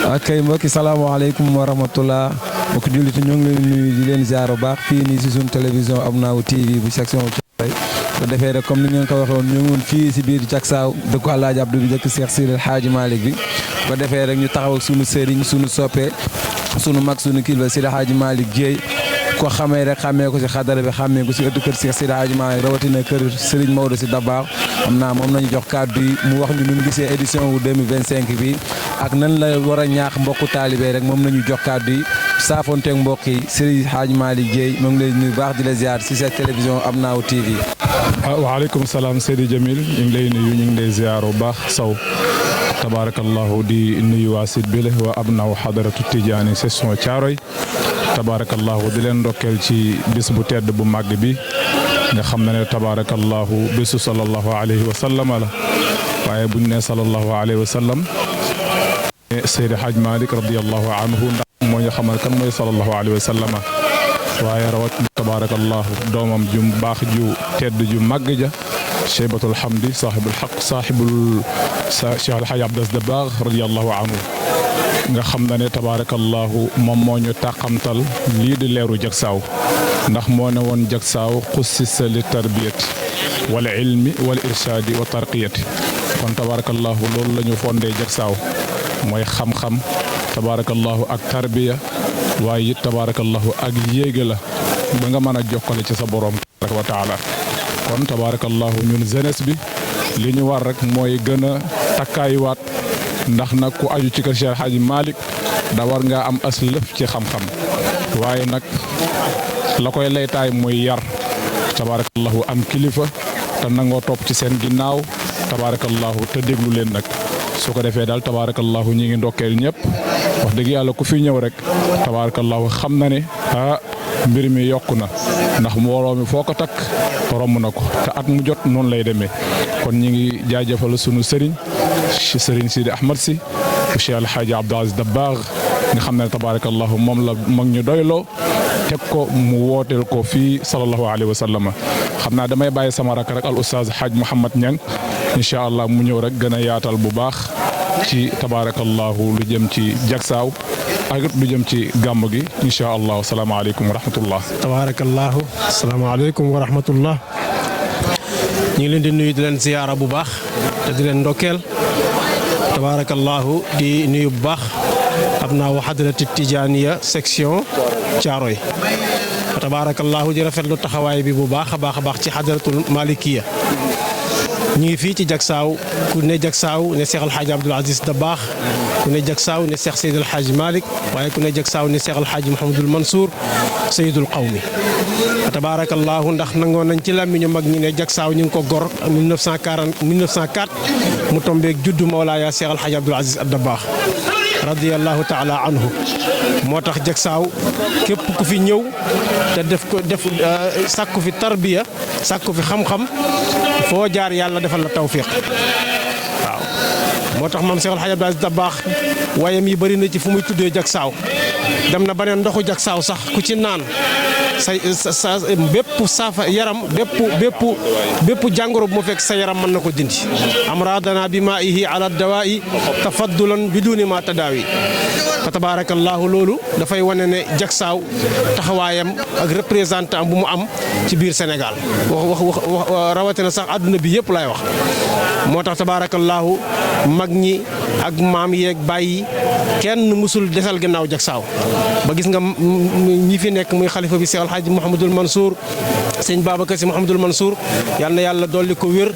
ak mbokki salaamaaleykum wa rahmatullah mbokki jullit ñoo ngi leen nuyu di leen ziar bu baax fii nii si suñu télévision Abnaaw TV bu section Thiaroye bu defee rek comme ni ngeen ko waxee woon ñu ngi woon fii si biir Jaksaaw dëkku Alaaji Abdou bi dëkk Cheikh Sidi El Hadji Malick bi ba defee rek ñu taxaw ak sunu sëriñ sunu soppe sunu mag sunu kilifa Sidi El Hadji Malick Dieye ko xamee rek xamee ko si xadara bi xamee ko si ëttu kër Cheikh Sidi El Hadji Malick rawatina kër Serigne Maodo si Dabakh xam naa moom nañu jox kàddu yi mu wax ñu nu mu gisee édition wu 2025 bi ak nan la war a ñaax mbokku taalibe rek moom nañu jox kàddu yi saafonteeg mbokk yi Serigne Hadji Malick Dieye moo ngi lay nuyu baax di la ziar si sa télévision Abnaaw TV. waaleykum salaam Seydi Jamil ñu ngi lay nuyu ñu ngi lay ziar bu baax Sow tabaarakallahu di nuyu waa site bi la waa Abnaaw Hadaratu Tijaani section Thiaroye tabaarakallahu di leen ndokkeel ci bis bu tedd bu màgg bi nga xam ne tabaarakallahu bisu sallallahu alayhi wa sallam la waaye buñ ne sallallahu alayhi wa sallam Seydi Hadj Malick radiyallahu anhu ndax moo ñu xamal kan mooy sallallahu alayhi wa sallam waaye rawat tabaarakallahu doomam ju baax ju tedd ju màgg ja Cheybatul Hamdi saaxibul xaq saaxibul Cheikh El Hadj Abdas Dabakh radiyallahu anhu nga xam ne tabaarakallahu moom moo ñu tàqamtal lii di leeru Jaksaaw ndax moo ne woon Jaksaaw xussisa li tarbiyati wal ilmi wal irshaadi wa tarqiyati kon tabaarakallahu loolu la ñu fondé Jaksaaw mooy xam-xam tabaarakallahu ak tarbiya waaye it tabaarakallahu ak yéege la ba nga mën a jokkale ci sa borom tabaraka wa taala kon tabaarakallahu ñun jeunesse bi li ñu war rek mooy gën a takkaayuwaat ndax nag ku aju ci kër Cheikh Hadji Malick da war ngaa am as lëf ci xam-xam waaye nag la koy laytaay mooy yar tabaarakallahu am kilifa te nangoo topp ci seen ginnaaw tabaarakallahu te déglu leen nag su ko defee daal tabaarakallahu ñi ngi ndokkeel ñëpp wax dëgg yàlla ku fi ñëw rek tabaarakallahu xam na ne mbir mi yokku na ndax mbooloo mi foo ko takk romb na ko te at mu jot noonu lay demee kon ñi ngi jaajëfal sunu sëriñ Sidi Ahmad si bu Cheikh El Hadji Abdou Aziz Dabakh nga xam ne tabaarakallahu moom la mag ñu doyloo teg ko mu wooteel ko fii sallallahu alayhi wa sallam xam naa damay bàyyi sama rak rek al oustaz Hadj Mouhamad Niang incha allah mu ñëw rek gën a yaatal bu baax ci tabaarakallahu lu jëm ci Jaksaaw ak lu jëm ci gàmm gi incha allah salaamaaleykum wa rahmatullah. tabaarakallahu salaamaaleykum wa rahmatullah. ñu ngi leen di nuyu di leen ziyaara bu baax te di leen ndokkeel tabaarakallahu di nuyu bu baax Abnaaw Hadaratu Tijaaniya section Thiaroye tabaarakallahu di rafetlu taxawaay bi bu baax a baax ci Hadaratul Malikiya ñu ngi fii ci Jaksaaw ku ne Jaksaaw ne Cheikh El Hadji Abdoul Aziz Dabakh ku ne Jaksaaw ne Cheikh Seydi El Hadji Malick waaye ku ne Jaksaaw ne Cheikh El Hadji Mouhamadul Mansour Seydul Qawmi tabaarakallahu ndax nangoon nañ ci làmmiñu mag ñi ne Jaksaaw ñu ngi ko gor 1904 mu tombeeg juddu Mawlaaya Cheikh El Hadji Abdoul Aziz Dabakh radiyallahu taala anhu moo tax Jaksaaw képp ku fi ñëw te def sàkku fi tarbiya sàkku fi xam-xam foo jaar yàlla defal la tawfiq waaw moo tax maam Cheikh El Hadji Abdou Aziz Dabakh wayam yi bëri na ci fu muy tuddee Jaksaaw dem na ba ne ndoxu Jaksaaw sax ku ci naan sa bépp saafa yaram bépp jàngoro bu mu fekk sa yaram mën na ko dindi amradana bi maa'ihi ala dawaa'i tafaddulan biduni ma tadaawi fa tabaarakallahu loolu dafay wane ne Jaksaaw taxawaayam ak représentant bu mu am ci biir Sénégal wax rawatina sax àdduna bi yëpp lay wax moo tax tabaarakallahu mag ñi ak maam yeeg bàyyi kenn musul desal ginnaaw Jaksaaw ba gis nga ñi fi nekk muy xalifa bi Cheikh El Hadji Mouhamadul Mansour sëñ Babacar Sy Mouhamadul Mansour yal na yàlla dolli ko wér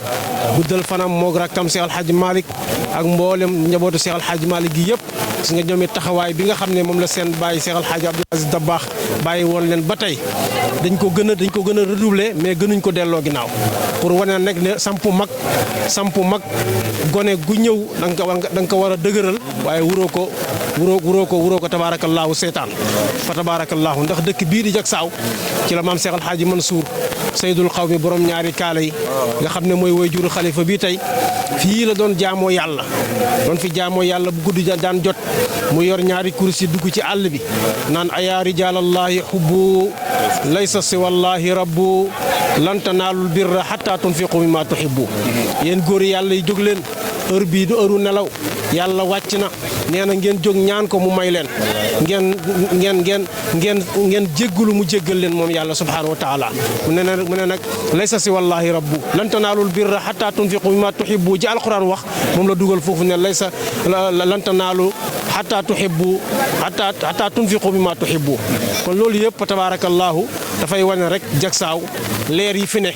guddal fanam moog rakkam Cheikh El Hadji Malick ak mboolem njabootu Cheikh El Hadji Malick gi yëpp gis nga ñoom it taxawaay bi nga xam ne moom la seen bàyyi Cheikh El Hadji Abdoul Aziz Dabakh bàyyi woon leen ba tey dañ ko gën a redoubler mais gënuñ ko delloo ginnaaw pour wane nag ne sampu mag gone gu ñëw da nga ko war a dëgëral waaye wuroo ko tabaarakallaahu seetaan fa tabaarakallaahu ndax dëkk bii di Jaksaaw ci la maam Cheikh El Hadji Mansour Seydul Qawmi borom ñaari kaala yi nga xam ne mooy waajuru xalifa bii tey fii la doon jaamoo yàlla doon fi jaamoo yàlla bu guddi daan jot mu yor ñaari kursi dugg ci àll bi naan ayaa rijaalallahi xubbu laysa si wallahi rabbu lan tanaalul birra xatta tunfiqu mimma tuhibbu yéen góor yàlla yi jóg leen heure bii du heure nelaw yàlla wàcc na nee na ngeen jóg ñaan ko mu may leen ngeen jéggalu mu jéggal leen moom yàlla subhanahu wa taala mu ne nag laysa si wallahi rabbu lan tanaalul birra hatta tunfiqu mimma tuhibbu ji alquran wax moom la dugal foofu ne laysa lan tanaalu hatta tuhibbu hatta tunfiqu mimma tuhibbu kon loolu yëpp tabarakallahu dafay wane rek jagsaaw leer yi fi ne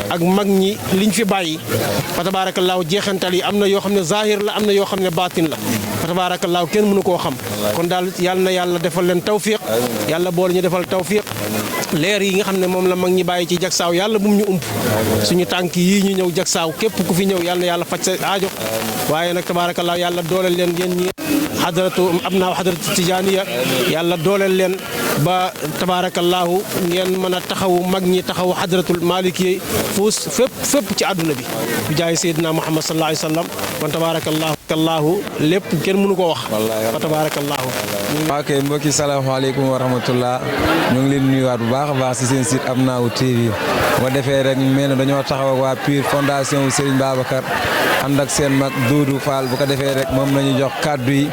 ak mag ñi liñ fi bàyyi fa tabaarakallaahu jeexantal yi am na yoo xam ne zahir la am na yoo xam ne baatin la fa tabaarakallaahu kenn mënu koo xam kon daal yàlla na yàlla defal leen tawfiq yàlla boole ñu defal tawfiq leer yi nga xam ne moom la mag ñi bàyyi ci jagsaaw yàlla bu mu ñu ump suñu tànk yii ñu ñëw jagsaaw képp ku fi ñëw yàlla na yàlla faj sa aajo waaye nag tabaarakallaahu yàlla dooleel leen ngeen ñi abnaa xadratu tijaaniya yàlla dooleel leen ba tabaarakallaahu ngeen mën a taxawu mag ñi taxawu xadratul maliki fuus fépp ci àdduna bi bi jaay Seydina Muhammad sallallahu alayhi wa sallam kon tabaarakallaahu lépp kenn mënu ko wax fa tabaarakallaahu ok mbokki salaamaaleykum wa rahmatullah ñu ngi leen nuyuwaat bu baax a baax si seen site Abnaaw TV bu defee rek mel na dañoo taxaw ak waa PUR fondation wu Serigne Babacar ànd ak seen mag Doudou Fall bu ko defee rek moom nañu jox kàddu yi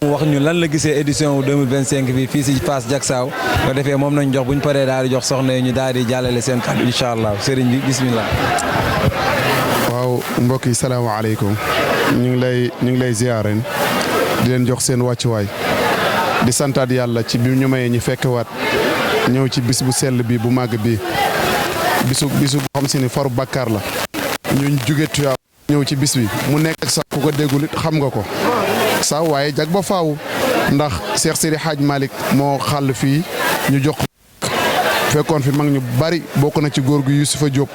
mu wax ñu lan la gisee édition wu 2025 bi fii si Fass Jaksaaw bu ko defee moom nañu jox bu ñu paree daal di jox soxna yi ñu daal di jàllale seen kàddu incha allah Serigne bi bismillah. waaw mbokk yi salaamaaleykum ñu ngi lay ziyaaren di leen jox seen wàccuwaay di santaat yàlla ci bi ñu mayee ñi fekkewaat ñëw ci bis bu sell bi bu màgg bi bisu boo xam si ni faru bàkkaar la ñu jóge Tuubaa ñëw ci bis bi mu nekk sax ku ko déggul it xam nga ko sax waaye jag ba faaw ndax Cheikh Seydi Hadj Malick moo xàll fii ñu jox fekkoon fi mag ñu bari bokk na ci góor gu Yusufa Diop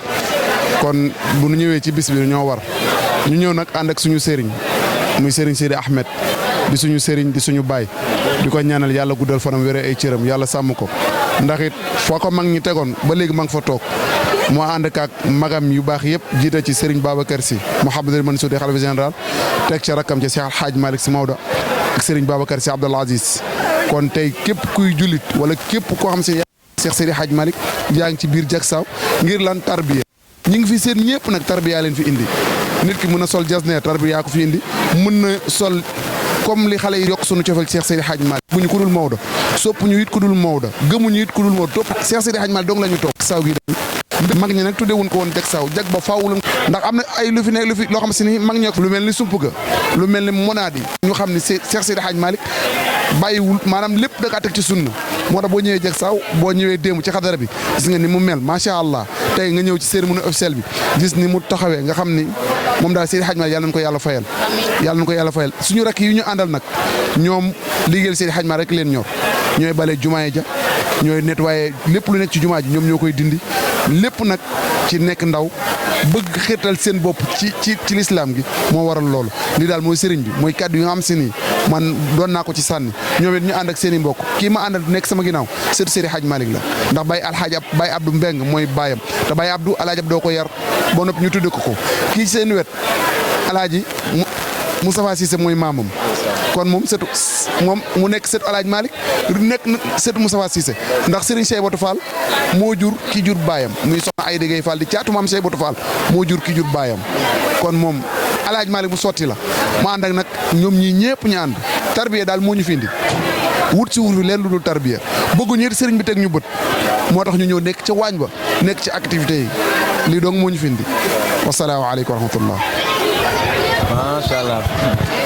kon bu ñu ñëwee ci bis bi ñoo war ñu ñëw nag ànd ak suñu sëriñ muy sëriñ Seydi Ahmed di suñu sëriñ di suñu baay di ko ñaanal yàlla guddal fanam wéré ay cëram yàlla sàmm ko ndax it foo ko mag ñi tegoon ba léegi ma nga fa toog moo ànd ak magam yu baax yëpp jiite ci Serigne Babacar Sy Mouhamadul Mansour di xalifa général teg ci rakkam ci Cheikh Hadj Malick Sy Maodo ak Serigne Babacar Sy Abdoul Aziz kon tey képp kuy jullit wala képp koo xam si Cheikh Seydi Hadj Malick yaa ngi ci biir Jaksaaw ngir lan tarbiya ñi ngi fi seen ñëpp nag tarbiya leen fi indi nit ki mën a sol jasneer tarbiya ko fi indi mën na sol comme li xale yi yokk sunu cofeel Cheikh Seydi Hadj Malick bu ñu ku dul Maodo sopp ñu it ku dul Maodo gëmuñu it ku dul Maodo topp Cheikh Seydi Hadj Malick dong la ñu topp Jaksaaw gi mag ñi nag tuddee wuñ ko woon Jaksaaw jag ba faaw la ndax am na ay lu fi nekk lu fi loo xam si ni mag ñoo lu mel ni sump ga lu mel ni monaadi ñu xam ni Cheikh Seydi Hadj Malick bàyyiwul maanaam lépp da kaa teg ci sunna moo tax boo ñëwee Jaksaaw boo ñëwee démb ci xadara bi gis nga ni mu mel macha allah tey nga ñëw ci cérémonie officielle bi gis ni mu taxawee nga xam ni moom daal Seydi Hadj Malick yàlla nañu ko yàlla fayal yàlla nañu ko yàlla fayal suñu rakk yi ñu àndal nag ñoom liggéeyal Seydi Hadj Malick rek leen ñor ñooy bale jumaa ja ñooy nettoyé lépp lu nekk ci jumaa ji ñoom ñoo koy dindi lépp nag ci nekk ndaw bëgg xeetal seen bopp ci lislaam gi moo waral loolu lii daal mooy sëriñ bi mooy kàddu yi nga xam si nii man doon naa ko ci sànni ñoom it ñu ànd ak seen i mbokk kii ma àndal nekk sama ginnaaw sëtu Seydi Hadj Malick la ndax Baye Abdou Mbeng mooy baayam te Baye Abdou alaaji Abdou doo ko yar ba noppi ñu tudde ko kii seen wet alaaji Moustapha Cissé mooy maamam kon moom sëtu moom mu nekk sëtu alaaji Malick nekk sëtu Moustapha Cissé ndax Serigne Cheikh Fall moo jur ki jur baayam muy soxna Ayda Gueye Fall di caatu maam Cheikh Fall moo jur ki jur baayam kon moom alaaji Malick bu sotti la mu ànd ak nag ñoom ñii ñëpp ñu ànd tarbiya daal moo ñu fi indi wut si wut fi leen lu dul tarbiya bëgguñu it sëriñ bi teg ñu bët moo tax ñu ñëw nekk ca waañ ba nekk ci activité yi lii donc moo ñu fi indi wasalaamaaleykum wa rahmatullah.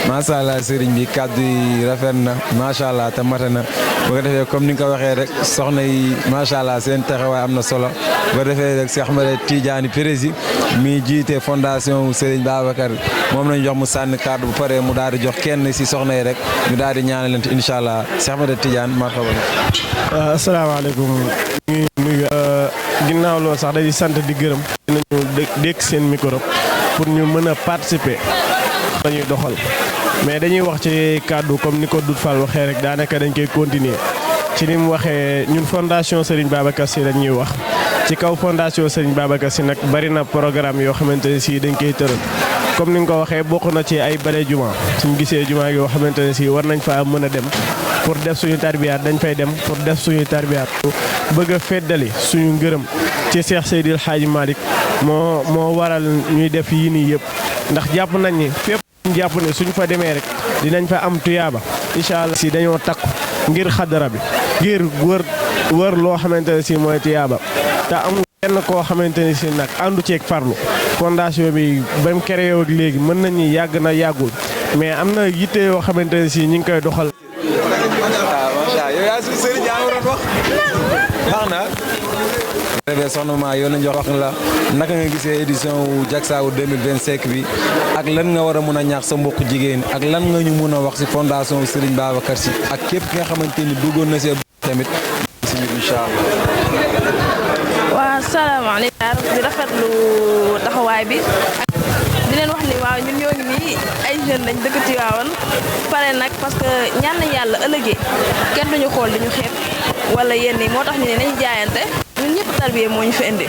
macha allah sëriñ bi kàddu yi rafet na macha allah te mate na bu ko defee comme ni nga ko waxee rek soxna yi macha allah seen taxawaay am na solo bu ko defee rek Cheikh Ahmed Tidiane Prési mi jiite fondation Serigne Babacar moom lañu jox mu sànni kàddu bu paree mu daal di jox kenn si soxna yi rek ñu daal di ñaanalante incha allah Cheikh Ahmed Tidiane marhaba. asalaamaaleykum ñu nuyu ginnaaw loolu sax dañuy sant di gërëm. dinañu dékk seen micro pour ñu mën a participer. dañuy doxal mais dañuy wax ci kàddu comme ni ko Doudou Fall waxee rek daanaka dañ koy continuer ci ni mu waxee ñun fondation Serigne Babacar Sy lañ ñuy wax ci kaw fondation Serigne Babacar Sy nag bari na programme yoo xamante ne si dañ koy tëral comme ni nga ko waxee bokk na ci ay bale juma suñ gisee juma yoo xamante ne si war nañ fa mën a dem pour def suñu tarbiyaat dañ fay dem pour def suñu tarbiyaat bëgg a feddali suñu ngërëm ci Cheikh Seydil Hadji Malick moo waral ñuy def yii nii yëpp ndax jàpp nañ ni fépp jàpp ne suñ fa demee rek dinañ fa am tuyaaba incha allah si dañoo takku ngir xadara bi ngir wër loo xamante ne si mooy tuyaaba te amul kenn koo xamante ne si nag àndu ceeg farlu fondation bi ba mu créé ak léegi mën nañu yàgg na yàggul mais am na yitte yoo xamante ne si ñu ngi koy doxal. yow yaa suñu sëriñ yaa ngi doon wax baax na. rebe soxna ma yow nañ wax la naka nga gisee édition wu Diacksao 2025 bi ak lan nga war a mun a ñaax sa mbokku jigéen ak lan nga ñu mun a wax si fondation Serigne Babacar Sy ak képp ki nga xamante ni bëggoon na see tamit si biir incha allah. waaw salaamaaleykum di rafetlu taxawaay bi di leen wax ni waaw ñun ñoo ngi nii ay jeunes lañ dëkk Tivaouane pare nag parce que ñaan nañ yàlla ëllëgee kenn duñu xool di ñu xeeb wala yenn yi moo tax ñu ne nañu jaayante ñun ñëpp tarbiye moo ñu fi indi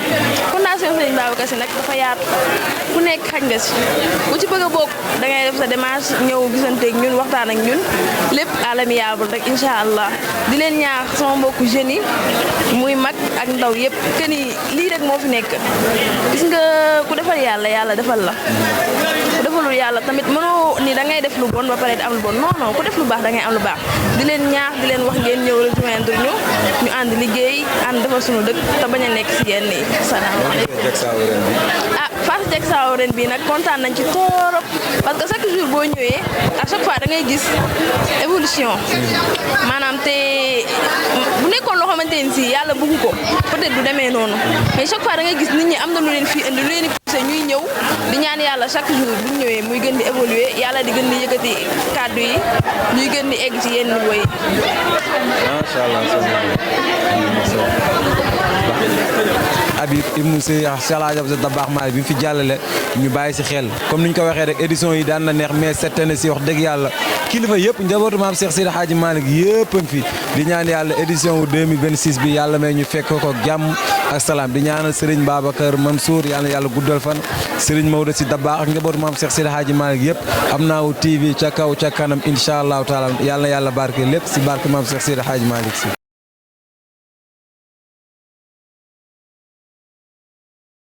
fondation Serigne Babacar Sy nag dafa yaatu ku nekk xaj nga si ku ci bëgg a bokk da ngay def sa démarche ñëw gisanteeg ñun waxtaan ak ñun lépp amiable rek incha allah di leen ñaax sama mbokku jeunes yi muy mag ak ndaw yëpp que ni lii rek moo fi nekk gis nga ku defal yàlla yàlla defal la ku defalul yàlla tamit mënoo ni da ngay def lu bon ba pare di am lu bon non non ku def lu baax da ngay am lu baax di leen ñaax di leen wax ngeen ñëw rejoindre ñu ànd liggéey ànd defal sunu dëkk te bañ a nekk si yenn yi salaamaaleykum. ah Fass Diacksao ren bii nag kontaan nañ ci torop parce que chaque jour boo ñëwee à chaque fois da ngay gis évolution maanaam te bu nekkoon loo xamante ni si yàlla bëgg ko peut-être du demee noonu mais chaque fois da ngay gis nit ñi am na lu leen fii indi lu leen di poussé ñuy ñëw di ñaan yàlla chaque jour bu ñu ñëwee muy gën di évoluer yàlla di gën di yëkkati kàddu yi ñuy gën di egg ci yenn niveau yi. macha allah. Habib Ibnou Sey Alaaji Abdou Dabakh Malick bi mu fi jàllale ñu bàyyi si xel comme ni ñu ko waxee rek édition yi daan na neex mais cette année si wax dëgg yàlla kilifa yëpp njabootu maam Cheikh Seydi Hadji Malick yëpp a ngi fi di ñaan yàlla édition wu 2026 bi yàlla may ñu fekk ko jàmm ak salaam di ñaanal Serigne Babacar Mansour yàlla guddal fan Serigne Maodo si Dabakh ak njabootu maam Cheikh Seydi Hadji Malick yëpp Amnaaw TV ca kaw ca kanam incha allahu taala yàlla barke lépp si barke maam Cheikh Seydi Hadji Malick si